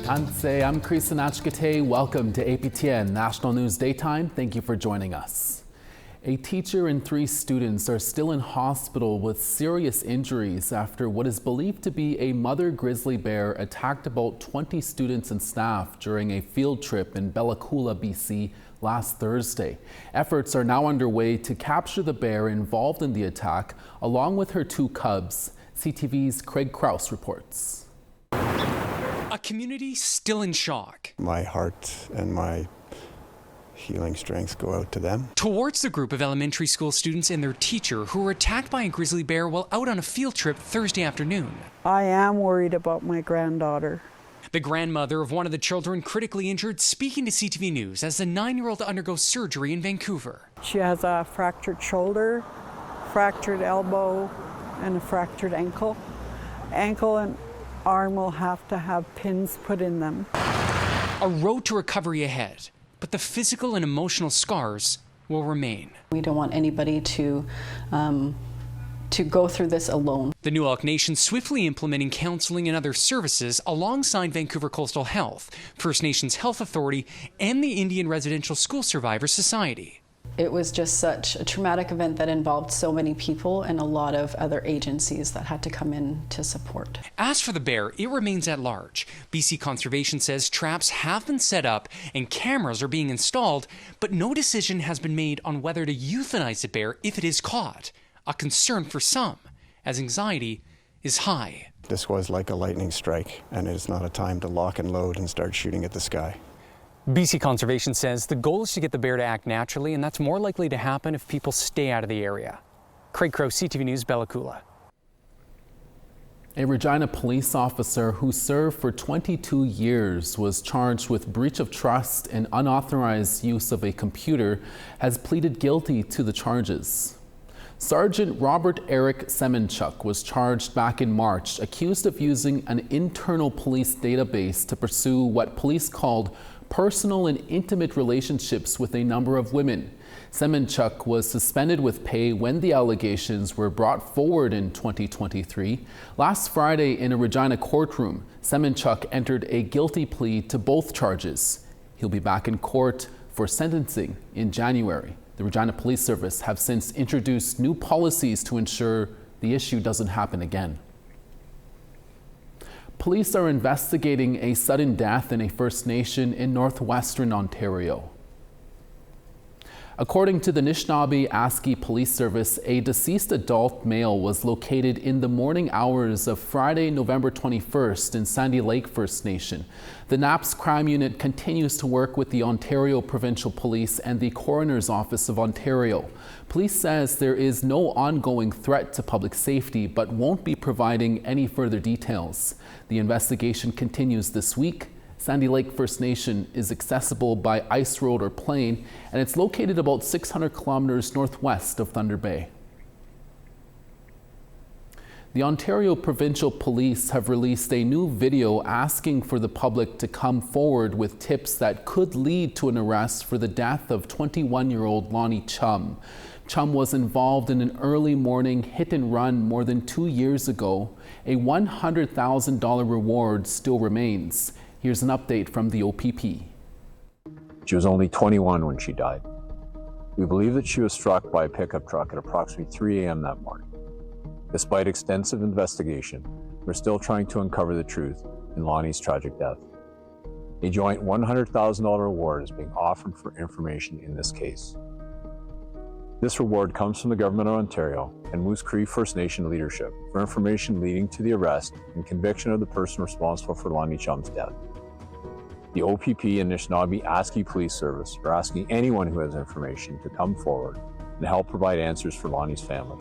Anse, I'm Chris Nachkate. Welcome to APTN National News Daytime. Thank you for joining us. A teacher and 3 students are still in hospital with serious injuries after what is believed to be a mother grizzly bear attacked about 20 students and staff during a field trip in Bellacoola, BC last Thursday. Efforts are now underway to capture the bear involved in the attack, along with her 2 cubs. CTV's Craig Krause reports. A community still in shock. My heart and my healing strengths go out to them. Towards the group of elementary school students and their teacher who were attacked by a grizzly bear while out on a field trip Thursday afternoon. I am worried about my granddaughter. The grandmother of one of the children critically injured speaking to CTV News as the 9-year-old undergoes surgery in Vancouver. She has a fractured shoulder, fractured elbow, and a fractured ankle. Ankle and arm will have to have pins put in them. A road to recovery ahead, but the physical and emotional scars will remain. We don't want anybody to go through this alone. The Nunavut Nation swiftly implementing counseling and other services alongside Vancouver Coastal Health, First Nations Health Authority, and the Indian Residential School Survivors Society. It was just such a traumatic event that involved so many people and a lot of other agencies that had to come in to support. As for the bear, it remains at large. BC Conservation says traps have been set up and cameras are being installed, but no decision has been made on whether to euthanize the bear if it is caught. A concern for some, as anxiety is high. This was like a lightning strike, and it is not a time to lock and load and start shooting at the sky. BC Conservation says the goal is to get the bear to act naturally, and that's more likely to happen if people stay out of the area. Craig Crowe, CTV News, Bellacoola. A Regina police officer who served for 22 years was charged with breach of trust and unauthorized use of a computer has pleaded guilty to the charges. Sergeant Robert Eric Semenchuk was charged back in March, accused of using an internal police database to pursue what police called personal and intimate relationships with a number of women. Semenchuk was suspended with pay when the allegations were brought forward in 2023. Last Friday in a Regina courtroom, Semenchuk entered a guilty plea to both charges. He'll be back in court for sentencing in January. The Regina Police Service have since introduced new policies to ensure the issue doesn't happen again. Police are investigating a sudden death in a First Nation in northwestern Ontario. According to the Anishinaabe-Aski Police Service, a deceased adult male was located in the morning hours of Friday, November 21st in Sandy Lake First Nation. The NAPS crime unit continues to work with the Ontario Provincial Police and the Coroner's Office of Ontario. Police says there is no ongoing threat to public safety, but won't be providing any further details. The investigation continues this week. Sandy Lake First Nation is accessible by ice road or plane, and it's located about 600 kilometers northwest of Thunder Bay. The Ontario Provincial Police have released a new video asking for the public to come forward with tips that could lead to an arrest for the death of 21-year-old Lonnie Chum. Chum was involved in an early morning hit and run more than 2 years ago. A $100,000 reward still remains. Here's an update from the OPP. She was only 21 when she died. We believe that she was struck by a pickup truck at approximately 3 a.m. that morning. Despite extensive investigation, we're still trying to uncover the truth in Lonnie's tragic death. A joint $100,000 reward is being offered for information in this case. This reward comes from the Government of Ontario and Moose Cree First Nation leadership for information leading to the arrest and conviction of the person responsible for Lonnie Chum's death. The OPP and Anishinaabe-Aski Police Service are asking anyone who has information to come forward and help provide answers for Lonnie's family.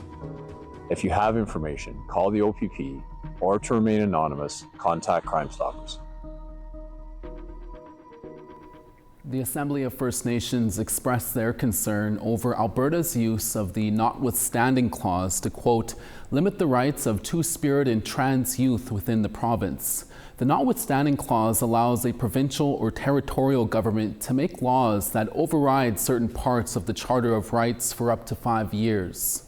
If you have information, call the OPP, or to remain anonymous, contact Crime Stoppers. The Assembly of First Nations expressed their concern over Alberta's use of the notwithstanding clause to, quote, limit the rights of two-spirit and trans youth within the province. The notwithstanding clause allows a provincial or territorial government to make laws that override certain parts of the Charter of Rights for up to 5 years.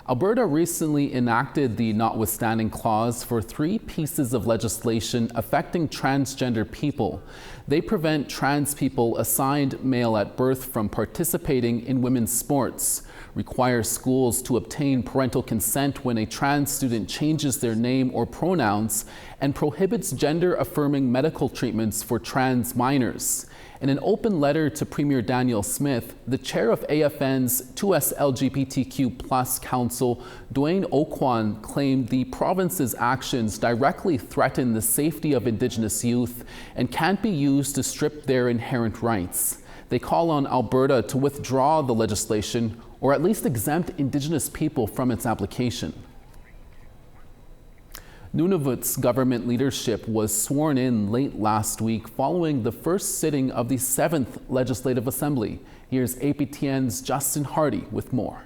Alberta recently enacted the notwithstanding clause for 3 pieces of legislation affecting transgender people. They prevent trans people assigned male at birth from participating in women's sports, require schools to obtain parental consent when a trans student changes their name or pronouns, and prohibits gender-affirming medical treatments for trans minors. In an open letter to Premier Daniel Smith, the chair of AFN's 2S LGBTQ+ Council, Dwayne Oquan, claimed the province's actions directly threaten the safety of Indigenous youth and can't be used to strip their inherent rights. They call on Alberta to withdraw the legislation or at least exempt Indigenous people from its application. Nunavut's government leadership was sworn in late last week following the first sitting of the 7th Legislative Assembly. Here's APTN's Justin Hardy with more.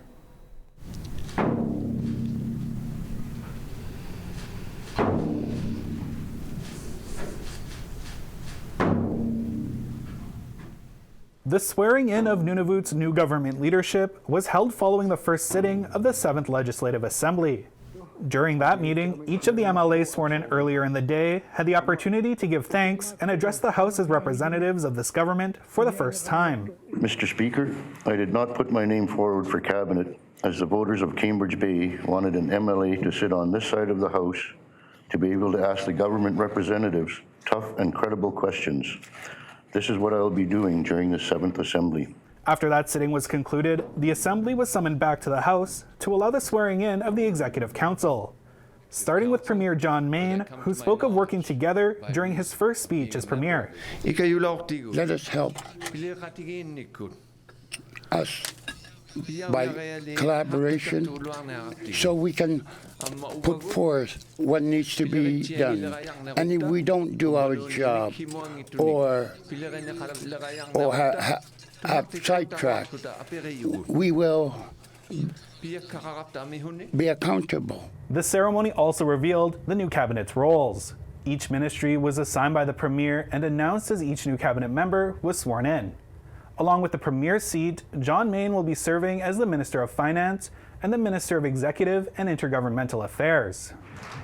The swearing in of Nunavut's new government leadership was held following the first sitting of the 7th Legislative Assembly. During that meeting, each of the MLAs sworn in earlier in the day had the opportunity to give thanks and address the House as representatives of this government for the first time. Mr. Speaker, I did not put my name forward for cabinet as the voters of Cambridge Bay wanted an MLA to sit on this side of the House to be able to ask the government representatives tough and credible questions. This is what I will be doing during the 7th Assembly. After that sitting was concluded, the Assembly was summoned back to the House to allow the swearing in of the Executive Council, starting with Premier John Mayne, who spoke of working together during his first speech as Premier. Let us help us by collaboration so we can put forth what needs to be done. And if we don't do our job or have sidetracked, we will be accountable. The ceremony also revealed the new cabinet's roles. Each ministry was assigned by the Premier and announced as each new cabinet member was sworn in. Along with the Premier's seat, John Mayne will be serving as the Minister of Finance and the Minister of Executive and Intergovernmental Affairs.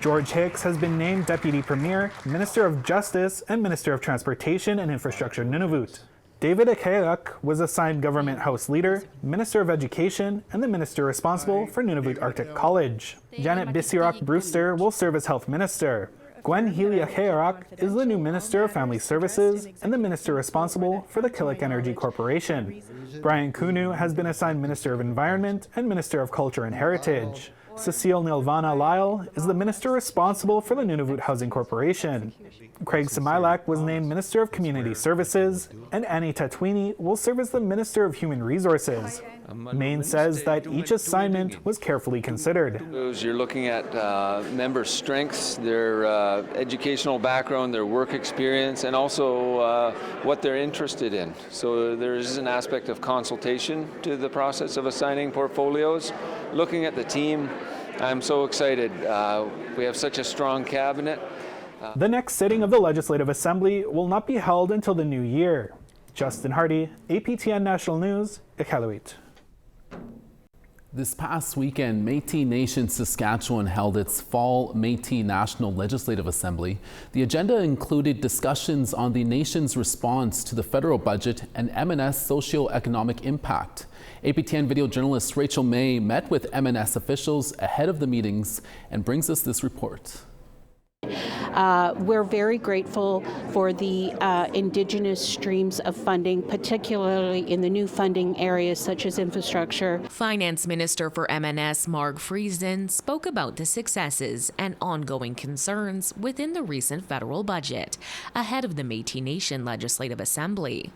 George Hicks has been named Deputy Premier, Minister of Justice, and Minister of Transportation and Infrastructure Nunavut. David Akerak was assigned Government House Leader, Minister of Education, and the Minister responsible for Nunavut Arctic College. Janet Bisirak-Brewster will serve as Health Minister. Gwen Healy-Akerak is the new Minister of Family Services and the Minister responsible for the Killick Energy Corporation. Brian Kunu has been assigned Minister of Environment and Minister of Culture and Heritage. Cecile Nilvana Lyle is the Minister responsible for the Nunavut Housing Corporation. Craig Samailak was named Minister of Community Services, and Annie Tatwini will serve as the Minister of Human Resources. Mayne says that each assignment was carefully considered. You're looking at members' strengths, their educational background, their work experience, and also what they're interested in. So there is an aspect of consultation to the process of assigning portfolios. Looking at the team, I'm so excited. We have such a strong cabinet. The next sitting of the Legislative Assembly will not be held until the new year. Justin Hardy, APTN National News, Iqaluit. This past weekend, Métis Nation Saskatchewan held its fall Métis National Legislative Assembly. The agenda included discussions on the nation's response to the federal budget and MNS socio-economic impact. APTN video journalist Rachel May met with MNS officials ahead of the meetings and brings us this report. We're very grateful for the Indigenous streams of funding, particularly in the new funding areas such as infrastructure. Finance Minister for MNS Marg Friesen spoke about the successes and ongoing concerns within the recent federal budget ahead of the Métis Nation Legislative Assembly.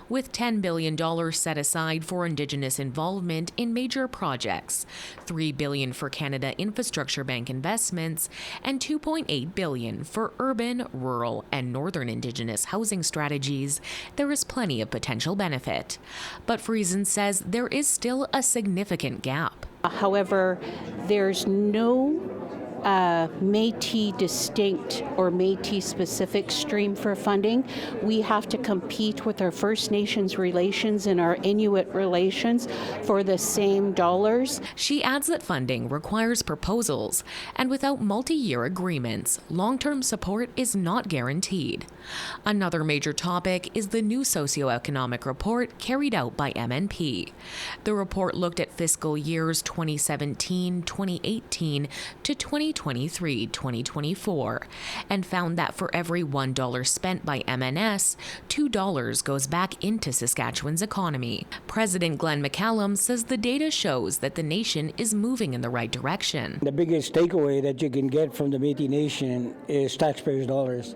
With $10 billion set aside for Indigenous involvement in major projects, $3 billion for Canada Infrastructure Bank investments, and $2.8 billion for urban, rural, and northern Indigenous housing strategies, there is plenty of potential benefit. But Friesen says there is still a significant gap. However, there's no Métis distinct or Métis specific stream for funding. We have to compete with our First Nations relations and our Inuit relations for the same dollars. She adds that funding requires proposals, and without multi-year agreements, long-term support is not guaranteed. Another major topic is the new socioeconomic report carried out by MNP. The report looked at fiscal years 2017, 2018 to 2023-2024 and found that for every $1 spent by MNS, $2 goes back into Saskatchewan's economy. President Glenn McCallum says the data shows that the nation is moving in the right direction. The biggest takeaway that you can get from the Métis Nation is taxpayers' dollars.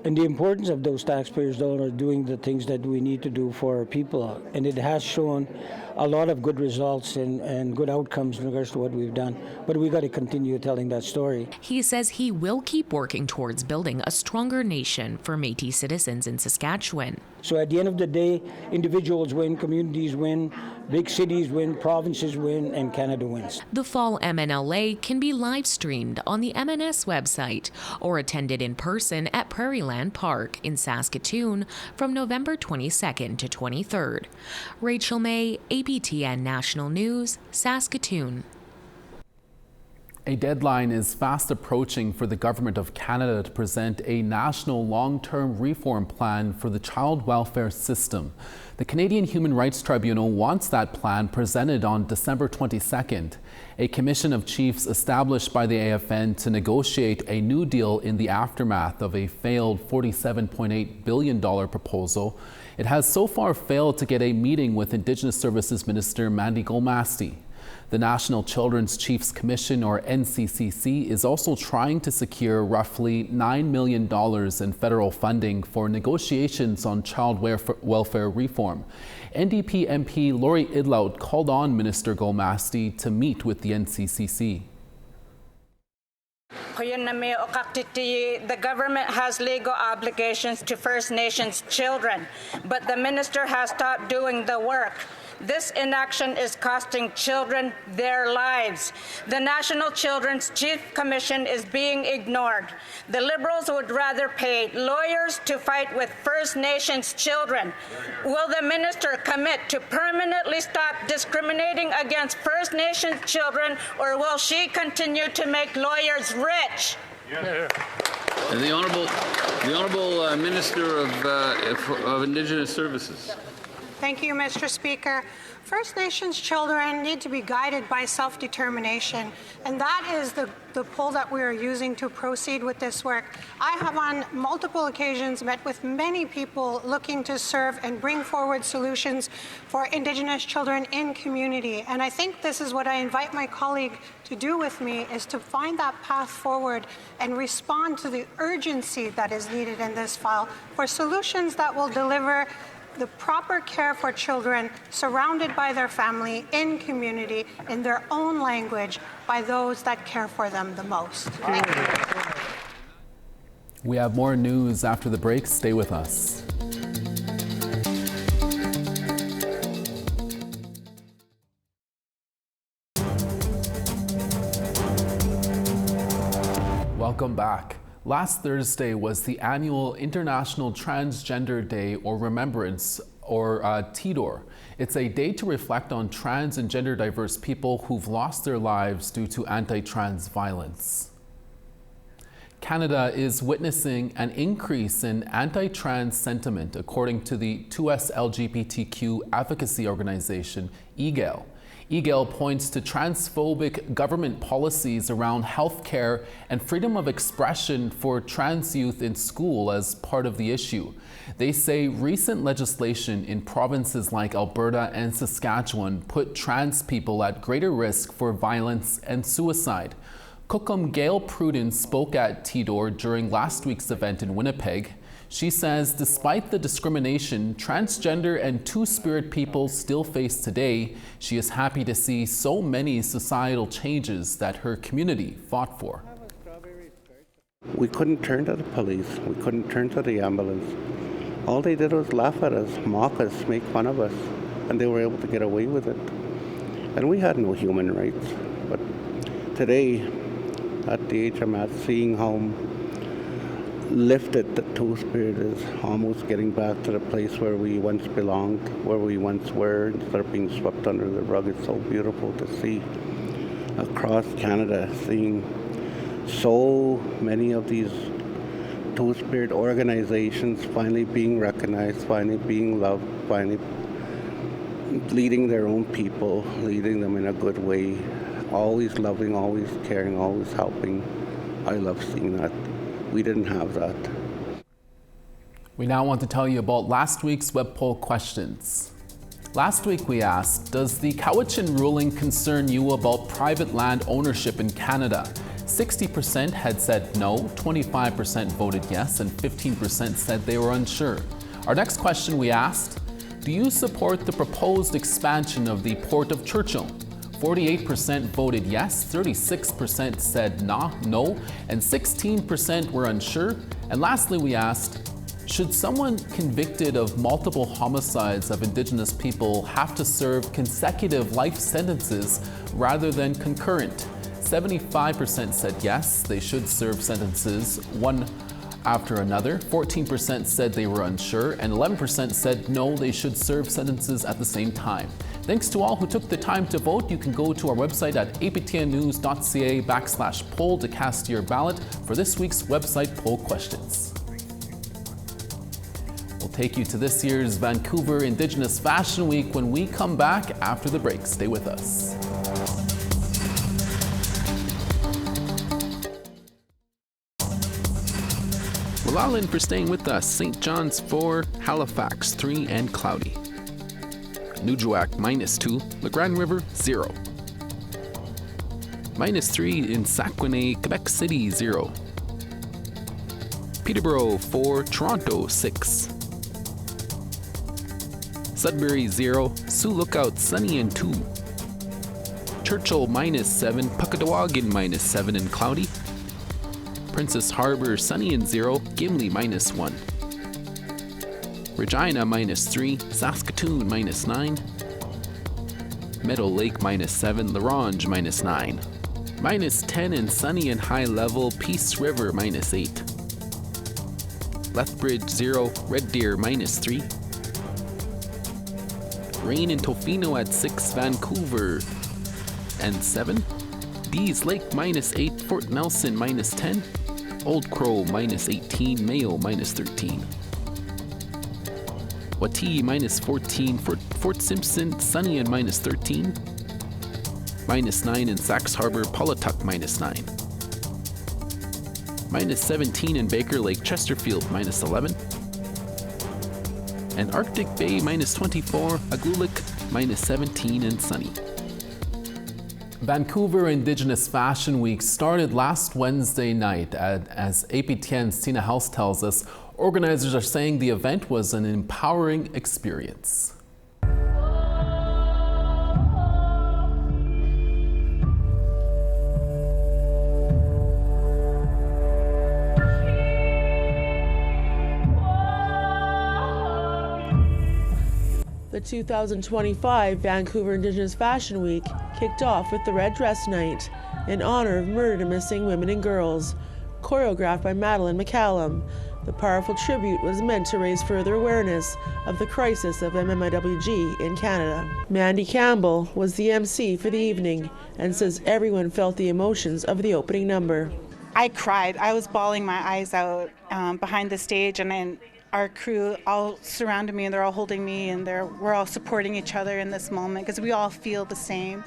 And the importance of those taxpayers' dollars doing the things that we need to do for our people. And it has shown a lot of good results and good outcomes in regards to what we've done. But we've got to continue telling that story. He says he will keep working towards building a stronger nation for Métis citizens in Saskatchewan. So at the end of the day, individuals win, communities win, big cities win, provinces win, and Canada wins. The fall MNLA can be live streamed on the MNS website or attended in person at Prairieland Park in Saskatoon from November 22nd to 23rd. Rachel May, APTN National News, Saskatoon. A deadline is fast approaching for the Government of Canada to present a national long-term reform plan for the child welfare system. The Canadian Human Rights Tribunal wants that plan presented on December 22nd. A commission of chiefs established by the AFN to negotiate a new deal in the aftermath of a failed $47.8 billion proposal. It has so far failed to get a meeting with Indigenous Services Minister Mandy Golmasti. The National Children's Chiefs Commission, or NCCC, is also trying to secure roughly $9 million in federal funding for negotiations on child welfare reform. NDP MP Laurie Idlout called on Minister Golmasti to meet with the NCCC. The government has legal obligations to First Nations children, but the minister has stopped doing the work. This inaction is costing children their lives. The National Children's Chief Commission is being ignored. The Liberals would rather pay lawyers to fight with First Nations children. Will the minister commit to permanently stop discriminating against First Nations children, or will she continue to make lawyers rich? And the Honourable Minister of Indigenous Services. Thank you, Mr. Speaker. First Nations children need to be guided by self-determination, and that is the pull that we are using to proceed with this work. I have on multiple occasions met with many people looking to serve and bring forward solutions for Indigenous children in community, and I think this is what I invite my colleague to do with me, is to find that path forward and respond to the urgency that is needed in this file for solutions that will deliver the proper care for children surrounded by their family, in community, in their own language, by those that care for them the most. Thank you. We have more news after the break. Stay with us. Welcome back. Last Thursday was the annual International Transgender Day or Remembrance, or TDOR. It's a day to reflect on trans and gender diverse people who've lost their lives due to anti-trans violence. Canada is witnessing an increase in anti-trans sentiment, according to the 2S LGBTQ advocacy organization, EGAL. EGAL points to transphobic government policies around healthcare and freedom of expression for trans youth in school as part of the issue. They say recent legislation in provinces like Alberta and Saskatchewan put trans people at greater risk for violence and suicide. Cookum Gail Prudence spoke at TDOR during last week's event in Winnipeg. She says despite the discrimination transgender and two-spirit people still face today, she is happy to see so many societal changes that her community fought for. We couldn't turn to the police, we couldn't turn to the ambulance. All they did was laugh at us, mock us, make fun of us, and they were able to get away with it. And we had no human rights. But today, at the age I'm at, seeing how lifted the Two-Spirit is, almost getting back to the place where we once belonged, where we once were, instead of being swept under the rug. It's so beautiful to see across Canada, seeing so many of these Two-Spirit organizations finally being recognized, finally being loved, finally leading their own people, leading them in a good way, always loving, always caring, always helping. I love seeing that. We didn't have that. We now want to tell you about last week's web poll questions. Last week we asked, does the Cowichan ruling concern you about private land ownership in Canada? 60% had said no, 25% voted yes, and 15% said they were unsure. Our next question we asked, do you support the proposed expansion of the Port of Churchill? 48% voted yes, 36% said no, and 16% were unsure. And lastly, we asked, should someone convicted of multiple homicides of Indigenous people have to serve consecutive life sentences rather than concurrent? 75% said yes, they should serve sentences one after another. 14% said they were unsure, and 11% said no, they should serve sentences at the same time. Thanks to all who took the time to vote. You can go to our website at aptnnews.ca/poll to cast your ballot for this week's website poll questions. We'll take you to this year's Vancouver Indigenous Fashion Week when we come back after the break. Stay with us. Malalan for staying with us. St. John's 4, Halifax 3, and cloudy. Nujuak -2, La Grande River 0. -3 in Saguenay, Quebec City 0. Peterborough 4, Toronto 6. Sudbury 0, Sioux Lookout sunny and 2. Churchill -7, Puckatawagan -7 and cloudy. Princess Harbour sunny and 0, Gimli -1. Regina -3, Saskatoon -9. Meadow Lake -7, La Ronge -9. -10 and sunny and high level, Peace River -8. Lethbridge 0, Red Deer -3. Rain in Tofino at 6, Vancouver and 7. Dees Lake -8, Fort Nelson -10. Old Crow -18, Mayo -13. Wati -14, Fort Simpson sunny and -13. -9 in Sax Harbor, Polituck -9. -17 in Baker Lake, Chesterfield -11. And Arctic Bay -24, Aglulik -17 and sunny. Vancouver Indigenous Fashion Week started last Wednesday night. As APTN's Tina House tells us, organizers are saying the event was an empowering experience. The 2025 Vancouver Indigenous Fashion Week kicked off with the Red Dress Night in honor of murdered and missing women and girls, choreographed by Madeline McCallum. The powerful tribute was meant to raise further awareness of the crisis of MMIWG in Canada. Mandy Campbell was the MC for the evening and says everyone felt the emotions of the opening number. I cried. I was bawling my eyes out behind the stage, and then our crew all surrounded me and they're all holding me and we're all supporting each other in this moment because we all feel the same,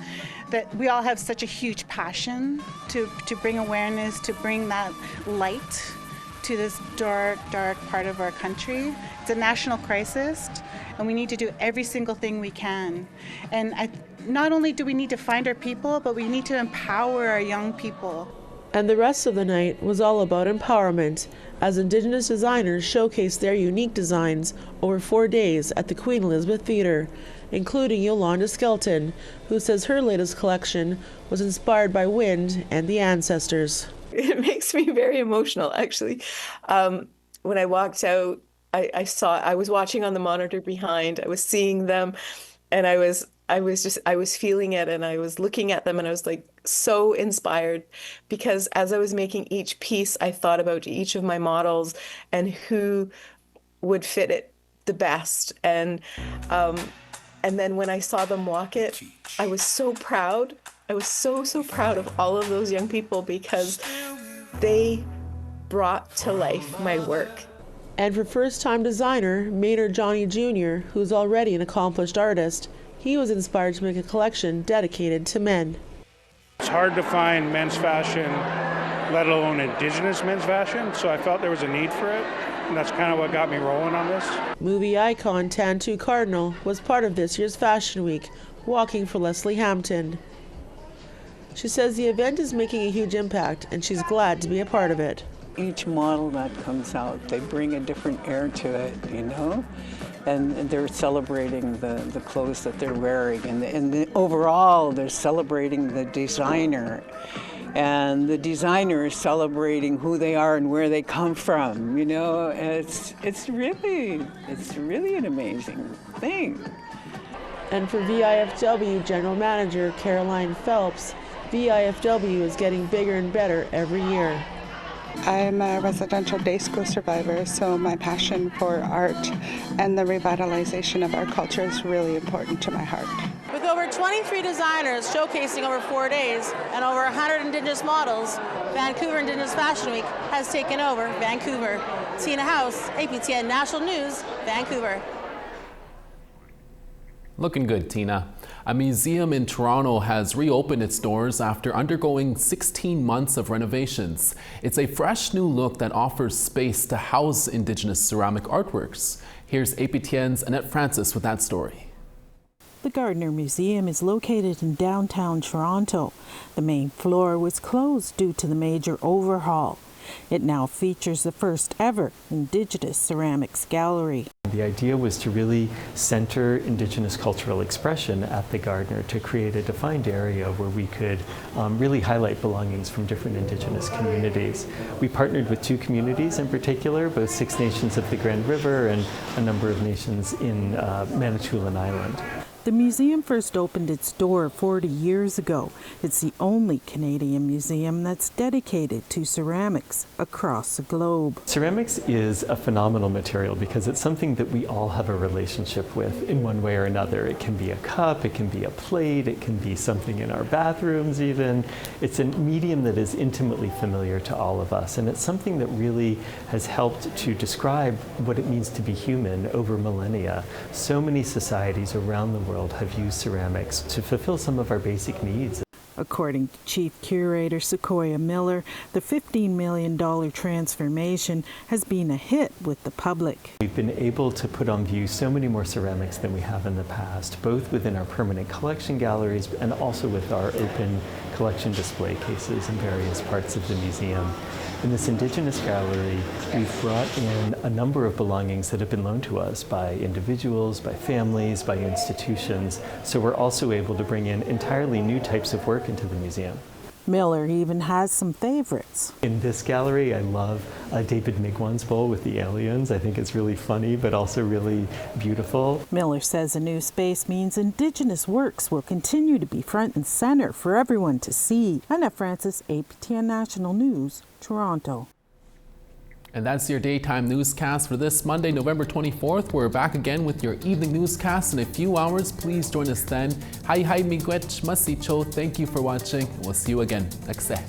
that we all have such a huge passion to bring awareness, to bring that light to this dark part of our country. It's a national crisis and we need to do every single thing we can. And not only do we need to find our people, but we need to empower our young people. And the rest of the night was all about empowerment, as Indigenous designers showcased their unique designs over 4 days at the Queen Elizabeth Theatre, including Yolanda Skelton, who says her latest collection was inspired by wind and the ancestors. It makes me very emotional, actually. When I walked out, I was watching on the monitor behind, I was seeing them, and I was I was feeling it, and I was looking at them, and I was like so inspired, because as I was making each piece, I thought about each of my models and who would fit it the best. And then when I saw them walk it, I was so proud. I was so proud of all of those young people, because they brought to life my work. And for first-time designer Maynard Johnny Jr., who's already an accomplished artist, he was inspired to make a collection dedicated to men. It's hard to find men's fashion, let alone Indigenous men's fashion, so I felt there was a need for it, and that's kind of what got me rolling on this. Movie icon Tantu Cardinal was part of this year's Fashion Week, walking for Leslie Hampton. She says the event is making a huge impact, and she's glad to be a part of it. Each model that comes out, they bring a different air to it, you know? And they're celebrating the clothes that they're wearing. And overall, they're celebrating the designer. And the designer is celebrating who they are and where they come from, you know? It's really an amazing thing. And for VIFW General Manager Caroline Phelps, VIFW is getting bigger and better every year. I'm a residential day school survivor, so my passion for art and the revitalization of our culture is really important to my heart. With over 23 designers showcasing over 4 days and over 100 Indigenous models, Vancouver Indigenous Fashion Week has taken over Vancouver. Tina House, APTN National News, Vancouver. Looking good, Tina. A museum in Toronto has reopened its doors after undergoing 16 months of renovations. It's a fresh new look that offers space to house Indigenous ceramic artworks. Here's APTN's Annette Francis with that story. The Gardiner Museum is located in downtown Toronto. The main floor was closed due to the major overhaul. It now features the first ever Indigenous ceramics gallery. The idea was to really center Indigenous cultural expression at the Gardiner, to create a defined area where we could really highlight belongings from different Indigenous communities. We partnered with 2 communities in particular, both 6 nations of the Grand River and a number of nations in Manitoulin Island. The museum first opened its door 40 years ago. It's the only Canadian museum that's dedicated to ceramics across the globe. Ceramics is a phenomenal material because it's something that we all have a relationship with in one way or another. It can be a cup, it can be a plate, it can be something in our bathrooms even. It's a medium that is intimately familiar to all of us, and it's something that really has helped to describe what it means to be human over millennia. So many societies around the world have used ceramics to fulfill some of our basic needs. According to Chief Curator Sequoia Miller, the $15 million transformation has been a hit with the public. We've been able to put on view so many more ceramics than we have in the past, both within our permanent collection galleries and also with our open collection display cases in various parts of the museum. In this Indigenous gallery, we've brought in a number of belongings that have been loaned to us by individuals, by families, by institutions, so we're also able to bring in entirely new types of work into the museum. Miller even has some favorites. In this gallery, I love David Migwan's bowl with the aliens. I think it's really funny, but also really beautiful. Miller says a new space means Indigenous works will continue to be front and center for everyone to see. Annette Francis, APTN National News, Toronto. And that's your daytime newscast for this Monday, November 24th. We're back again with your evening newscast in a few hours. Please join us then. Hi, miigwech, masicho. Thank you for watching. We'll see you again next day.